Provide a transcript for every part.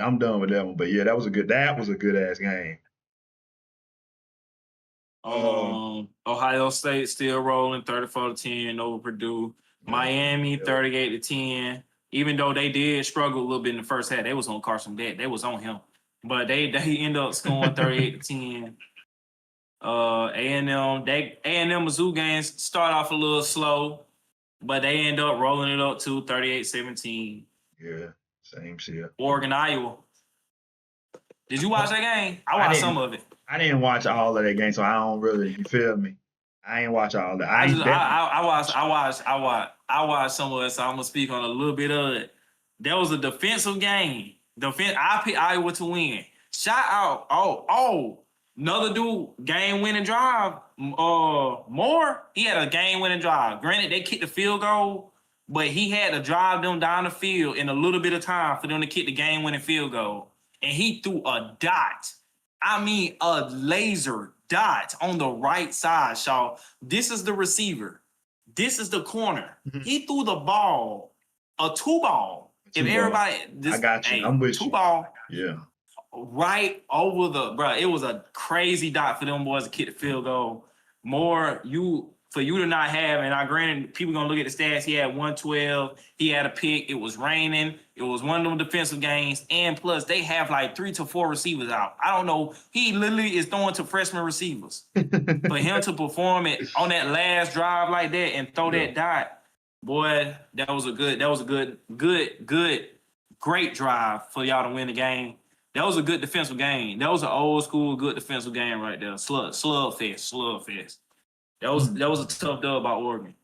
I'm done with that one. But yeah, that was a good ass game. Ohio State still rolling 34-10 over Purdue. Yeah, Miami yeah. 38-10. Even though they did struggle a little bit in the first half, they was on Carson Beck. They was on him. But they end up scoring 38-10. A&M Mizzou games start off a little slow, but they end up rolling it up to 38-17. Yeah, same shit. Oregon, Iowa. Did you watch that game? I watched some of it. I didn't watch all of that game, so I don't really. You feel me? I ain't watch all that. I watched some of it, so I'm gonna speak on a little bit of it. That was a defensive game. I picked Iowa to win. Shout out! Another dude game-winning drive. Moore, he had a game-winning drive. Granted, they kicked the field goal, but he had to drive them down the field in a little bit of time for them to kick the game-winning field goal, and he threw a dot. I mean, a laser dot on the right side, Shaw. This is the receiver. This is the corner. He threw the ball, a two ball. I got you. I'm with two you. Ball. Yeah. Right over it was a crazy dot for them boys to kick the field goal. More for you to not have, and I granted people gonna look at the stats. He had 112. He had a pick. It was raining. It was one of them defensive games, and plus they have like 3 to 4 receivers out. I don't know. He literally is throwing to freshman receivers. For him to perform it on that last drive like that and throw that dot, boy, that was a great drive for y'all to win the game. That was a good defensive game. That was an old school good defensive game right there. Slugfest. That was a tough dub by Oregon.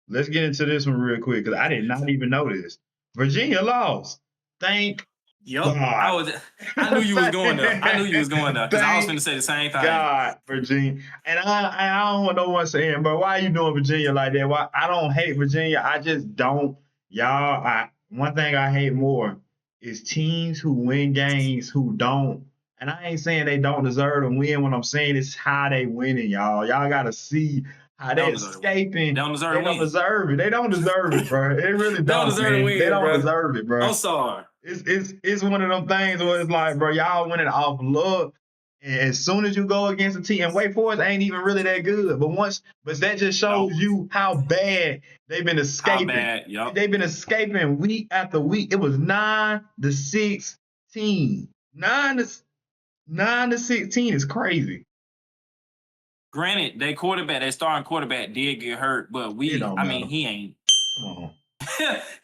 Let's get into this one real quick because I did not even know this. Virginia lost. Thank God. I knew you was going there. Because I was going to say the same thing. God, Virginia. And I don't want no one saying, bro, why are you doing Virginia like that? Why? I don't hate Virginia. I just don't. Y'all, one thing I hate more is teams who win games who don't. And I ain't saying they don't deserve to win. What I'm saying is how they winning, y'all. Y'all got to see how they escaping. They don't deserve it. They don't deserve it, bro. They really don't. They don't deserve it, bro. I'm sorry. It's one of them things where it's like, bro, y'all winning off luck. And as soon as you go against a team, and Wake Forest ain't even really that good. But that just shows you how bad they've been escaping. They've been escaping week after week. It was 9-16. 9-16 is crazy. Granted, their starting quarterback did get hurt, but he ain't. Come on.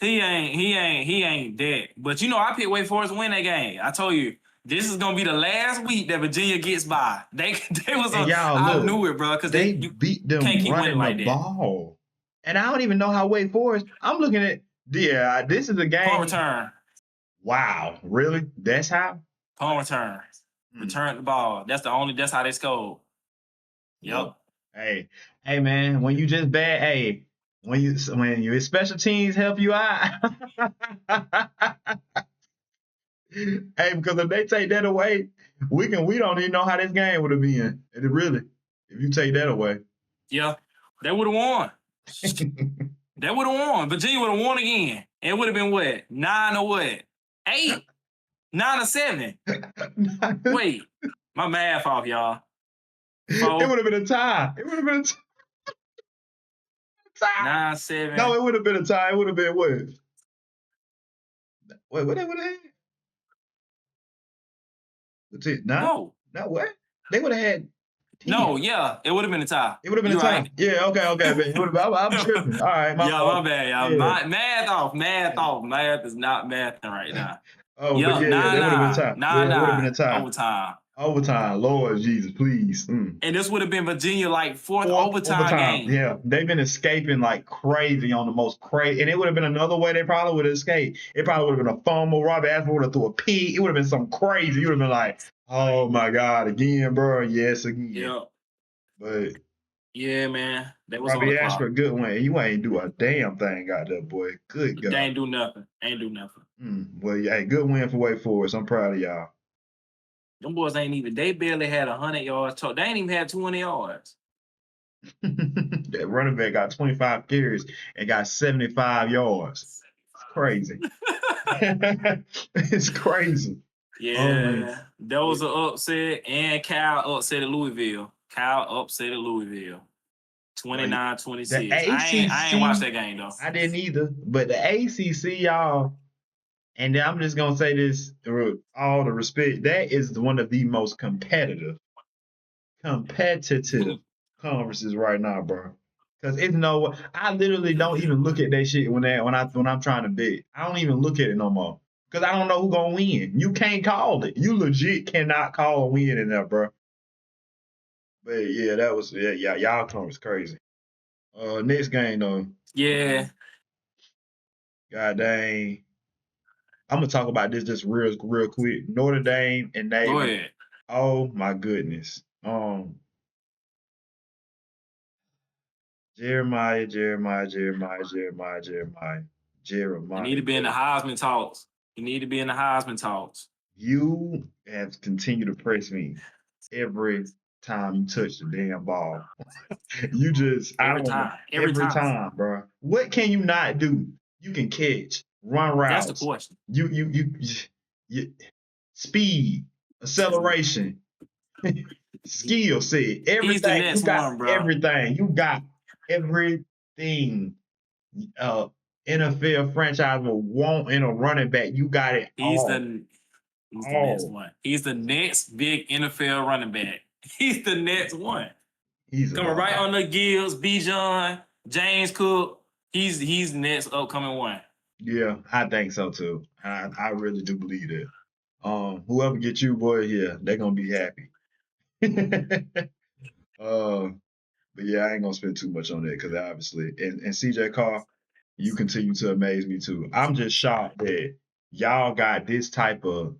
he ain't that. But I picked Wake Forest to win that game. I told you this is gonna be the last week that Virginia gets by. I knew it, bro, because they beat them running like the ball. And I don't even know how Wake Forest. I'm looking at this is a game. Punt return. Wow, really? That's how? Punt return. Return the ball. That's how they scored. Yep. Hey, man, when you just bad, when your special teams help you out. Hey, because if they take that away, we don't even know how this game would have been. Really, if you take that away. Yeah, they would have won. They would have won. Virginia would have won again. It would have been what? 9 or what? 8? 9 or 7? Wait, my math off, y'all. It would have been a tie. 9-7. No, it would have been a tie. It would have been what? Wait, what they would have had? What's it? No, what? They would have had 10. No, yeah, it would have been a tie. It would have been a tie. Right. Yeah, okay. I'm tripping. All right, my bad, y'all. Yeah. Math off. Math is not mathing right now. It would have been a tie. It would have been a tie. Overtime, Lord Jesus, please. And this would have been Virginia fourth overtime game. Yeah, they've been escaping like crazy on the most crazy. And it would have been another way they probably would have escaped. It probably would have been a fumble. Robbie Ashford would have threw a pick. It would have been something crazy. You would have been like, oh my God, again, bro. Yes, again. Yeah. But yeah, man. That was Robbie Ashford, good win. You ain't do a damn thing out there, boy. Good God. They ain't do nothing. Well, yeah, good win for Wake Forest. I'm proud of y'all. Them boys they barely had 100 yards. They ain't even had 200 yards. that running back got 25 carries and got 75 yards. It's crazy. It's crazy. Yeah, that was an upset, and Cal upset at Louisville. Cal upset at Louisville. 29-26. The I ain't watched that ACC, game though. I didn't either. But the ACC, y'all, and I'm just gonna say this with all the respect, that is one of the most competitive conferences right now, bro. Cause it's no, I literally don't even look at that shit when I'm trying to bet. I don't even look at it no more. Cause I don't know who gonna win. You can't call it. You legit cannot call a win in there, bro. But yeah, that was y'all conference crazy. Next game though. Yeah. God dang. I'm gonna talk about this just real quick. Notre Dame and Navy. Go ahead. Oh my goodness. Jeremiah. You need to be in the Heisman talks. You need to be in the Heisman talks. You have continued to press me every time you touch the damn ball. You just Every time, bro. What can you not do? You can catch, run routes. That's the question. You speed, acceleration, skill set, everything. You got everything. You got everything. NFL franchise will want in a running back. You got it. He's the next one. He's the next big NFL running back. He's the next one. He's coming right on the Gills, Bijan, James Cook. He's the next upcoming one. Yeah, I think so too. I really do believe that. Whoever gets you, boy, yeah, they're gonna be happy. But yeah, I ain't gonna spend too much on that because obviously, and CJ Carr, you continue to amaze me too. I'm just shocked that y'all got this type of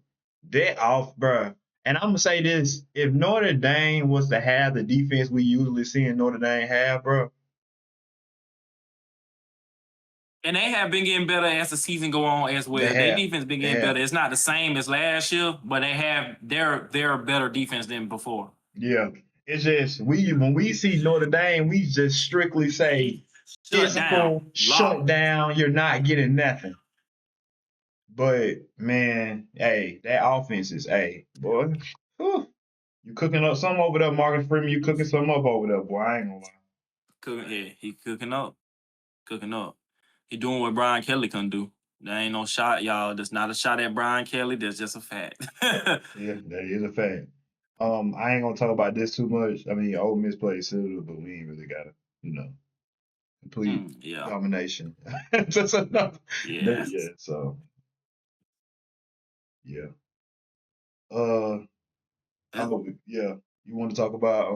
that off, bruh. And I'm gonna say this: if Notre Dame was to have the defense we usually see in Notre Dame have, bro. And they have been getting better as the season go on as well. Their defense been getting better. It's not the same as last year, but they're a better defense than before. Yeah. It's just when we see Notre Dame, we just strictly say shut down, you're not getting nothing. But man, hey, that offense is boy. Whew, you cooking up some over there, Marcus Freeman. You cooking some up over there, boy. I ain't gonna lie. He cooking up. He doing what Brian Kelly couldn't do. There ain't no shot, y'all. There's not a shot at Brian Kelly. That's just a fact. Yeah, that is a fact. I ain't gonna talk about this too much. I mean, Ole Miss played Citadel, but we ain't really got a, complete domination. That's enough. Yeah. So yeah. You want to talk about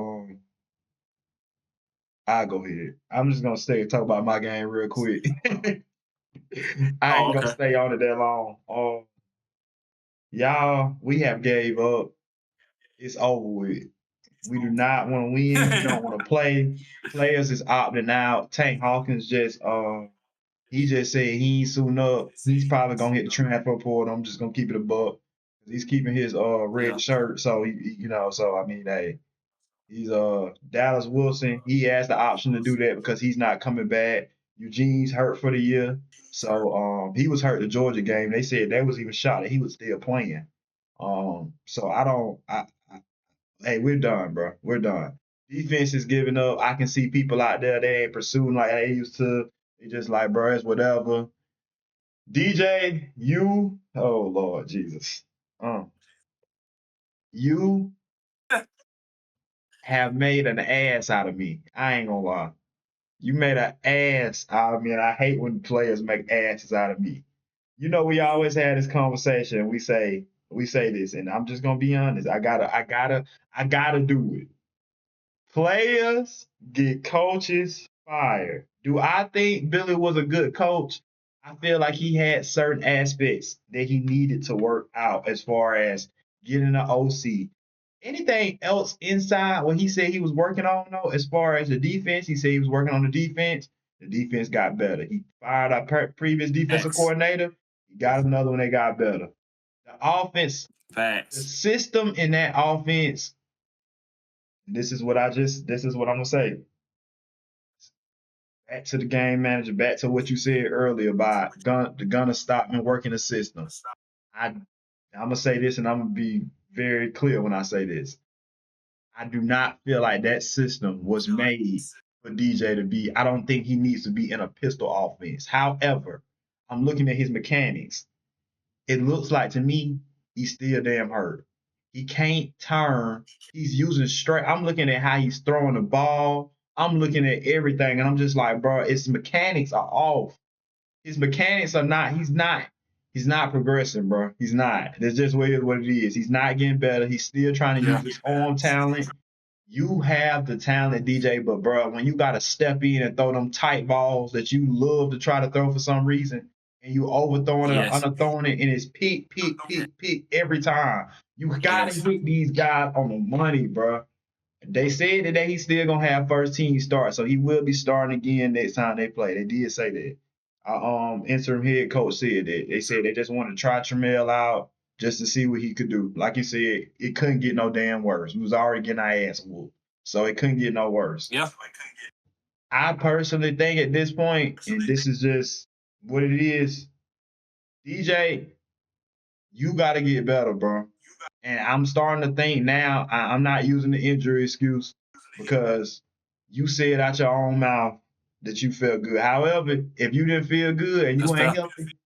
I'll go ahead. I'm just gonna talk about my game real quick. I ain't gonna stay on it that long. Y'all, we have gave up. It's over with. We do not want to win. We don't want to play. Players is opting out. Tank Hawkins he just said he ain't suiting up. He's probably gonna hit the transfer portal. I'm just gonna keep it a buck. He's keeping his red shirt. So so I mean, hey, he's Dallas Wilson. He has the option to do that because he's not coming back. Eugene's hurt for the year. So he was hurt the Georgia game. They said that was even shot that he was still playing. So hey, we're done, bro. We're done. Defense is giving up. I can see people out there, they ain't pursuing like they used to. They just like, bro, it's whatever. DJ, oh Lord Jesus. You have made an ass out of me. I ain't gonna lie. You made an ass out of me, and I hate when players make asses out of me. We always had this conversation. We say this, and I'm just gonna be honest. I gotta do it. Players get coaches fired. Do I think Billy was a good coach? I feel like he had certain aspects that he needed to work out as far as getting an OC. Anything else inside what he said he was working on, though, as far as the defense, he said he was working on the defense. The defense got better. He fired our previous defensive coordinator. He got another one that got better. The offense, the system in that offense, this is what I'm gonna say. back to the game manager, back to what you said earlier about the Gunner Stockman working the system. I'm gonna say this, and I'm gonna be very clear when I say this. I do not feel like that system was made for DJ to be. I don't think he needs to be in a pistol offense. However, I'm looking at his mechanics. It looks like to me he's still damn hurt. He can't turn. He's using straight. I'm looking at how he's throwing the ball. I'm looking at everything, and I'm just like, bro, his mechanics are off. His mechanics are not. He's not. He's not progressing, bro. He's not. That's just what it is. He's not getting better. He's still trying to use his arm talent. You have the talent, DJ, but bro, when you gotta step in and throw them tight balls that you love to try to throw for some reason, and you overthrowing it or Yes. underthrowing it, and it's peak every time. You gotta hit these guys on the money, bro. They said that he's still gonna have first team start, so he will be starting again next time they play. They did say that. Interim head coach said that. They said they just wanted to try Tramel out just to see what he could do. Like you said, it couldn't get no damn worse. We was already getting our ass whooped, so it couldn't get no worse. Yeah. I personally think at this point, and this is just what it is, DJ, you got to get better, bro. And I'm starting to think now, I'm not using the injury excuse because you said out your own mouth that you felt good. However, if you didn't feel good and you That's ain't fair. healthy,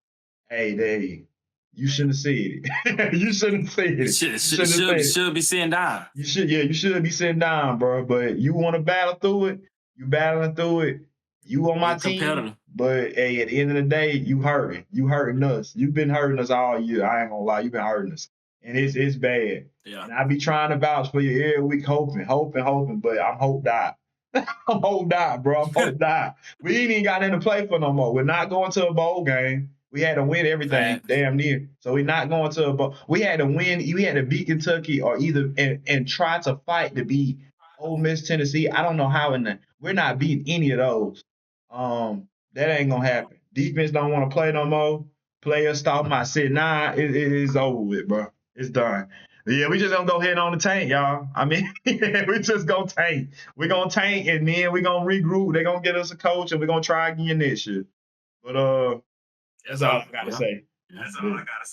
hey, you shouldn't have said it. You shouldn't have said it. You shouldn't have said it. Should be sitting down. You should be sitting down, bro. But you want to battle through it. You battling through it. You on my team. Competitive. But hey, at the end of the day, you hurting. You hurting us. You've been hurting us all year. I ain't gonna lie. You've been hurting us. And it's bad. Yeah. And I be trying to vouch for you every week, hoping, but I'm hope die. I'm hope die, bro. I'm hope die. We ain't even got in to play for no more. We're not going to a bowl game. We had to win everything, damn near. So we're not going to a bowl. We had to win. We had to beat Kentucky or either and try to fight to beat Ole Miss, Tennessee. I don't know how we're not beating any of those. That ain't gonna happen. Defense don't want to play no more. Players stop. I said, nah, it's over with, bro. It's done. Yeah, we just gonna go ahead on the tank, y'all. I mean, we just gonna tank. We're gonna tank and then we're gonna regroup. They're gonna get us a coach and we're gonna try again next year. But that's all I gotta say. That's all I gotta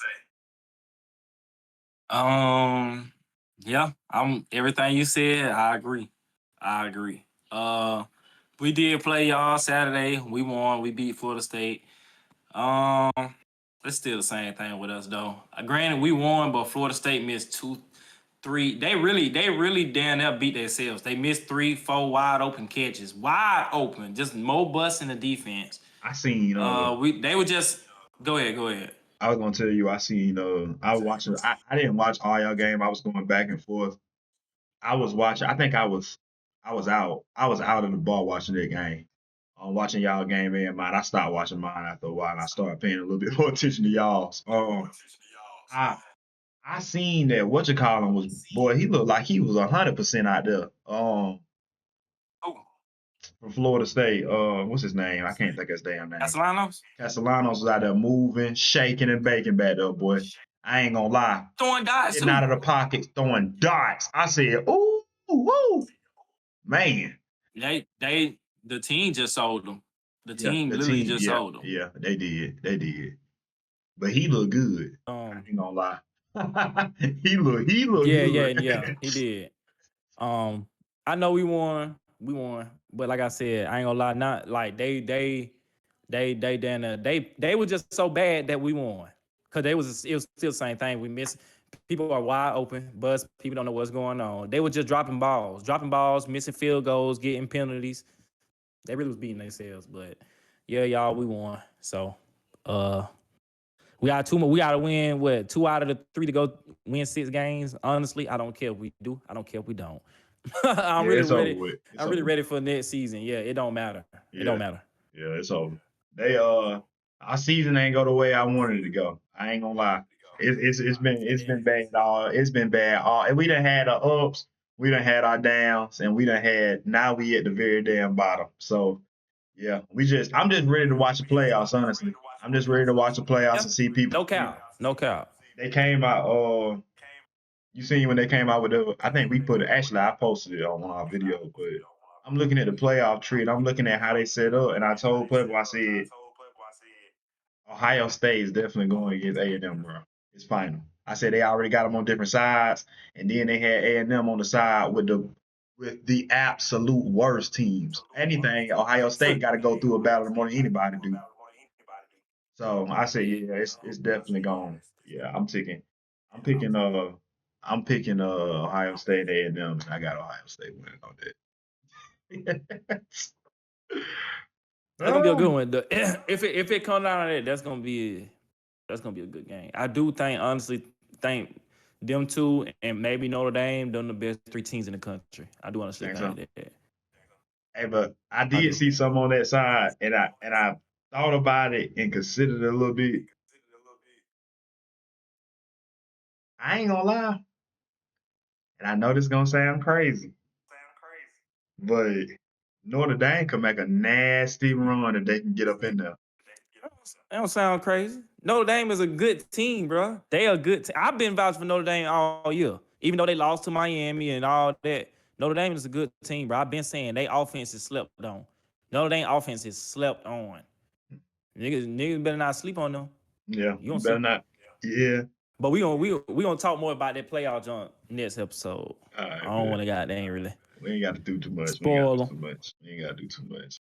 say. Yeah, everything you said, I agree. We did play y'all Saturday. We won. We beat Florida State. It's still the same thing with us though. Granted, we won, but Florida State missed 2, 3. They really damn near beat themselves. They missed 3, 4 wide open catches. Wide open. Just more bust in the defense. I seen they were just go ahead. I was gonna tell you I seen I was watching I didn't watch all y'all game. I was going back and forth. I was watching, I think I was out. I was out of the bar watching that game. Watching y'all game and mine. I stopped watching mine after a while and I started paying a little bit more attention to y'all's. I seen that whatchamacallit was, boy, he looked like he was 100% out there. From Florida State. What's his name? I can't think of his damn name. Castellanos was out there moving, shaking, and baking back there, boy. I ain't gonna lie. Throwing dots. Getting out of the pockets, throwing dots. I said, ooh, woo. Man. The team just sold them. The team literally just sold them. Yeah, they did. But he looked good. I ain't gonna lie. he looked good. Yeah, he did. I know we won, but like I said, I ain't gonna lie, not like they were just so bad that we won. Cause it was still the same thing. We missed. People are wide open, but people don't know what's going on. They were just dropping balls, missing field goals, getting penalties. They really was beating themselves, but yeah, y'all, we won. So, we got 2 more. We got to win 2 out of the 3 to go win 6 games. Honestly, I don't care if we do. I don't care if we don't. I'm really ready. I'm really ready for next season. Yeah, it don't matter. It don't matter. Yeah, it's over. Our season ain't go the way I wanted it to go. I ain't gonna lie. It's been bad, dog. It's been bad. And we done had our ups, we done had our downs, and now we at the very damn bottom. So yeah, I'm just ready to watch the playoffs, honestly. I'm just ready to watch the playoffs and see people. No cap. They came out, you seen when they came out with I think we put it, actually I posted it on one of our videos, but I'm looking at the playoff tree and I'm looking at how they set up. And I told Playboy, I said, Ohio State is definitely going against A&M, bro. It's final. I said they already got them on different sides, and then they had A&M on the side with the absolute worst teams. Anything, Ohio State got to go through a battle more than anybody do. So I said, yeah, it's definitely gone. Yeah, I'm picking Ohio State A&M, and I got Ohio State winning on that. That's gonna be a good one. If it comes down to that, that's gonna be a good game. I do honestly think them two and maybe Notre Dame, them the best 3 teams in the country. I do honestly think that. Hey, but I did see some on that side, and I thought about it and considered it a little bit. I ain't gonna lie, and I know this gonna sound crazy, but Notre Dame could make a nasty run if they can get up in there. That don't sound crazy. Notre Dame is a good team, bro. They a good team. I've been vouching for Notre Dame all year, even though they lost to Miami and all that. Notre Dame is a good team, bro. I've been saying they offense is slept on. Notre Dame offense is slept on. Niggas better not sleep on them. Yeah, you better not. Yeah. But we gonna talk more about that playoff jump next episode. Right, I don't want to goddamn really. We ain't got to do too much. Spoil We ain't got to do too much.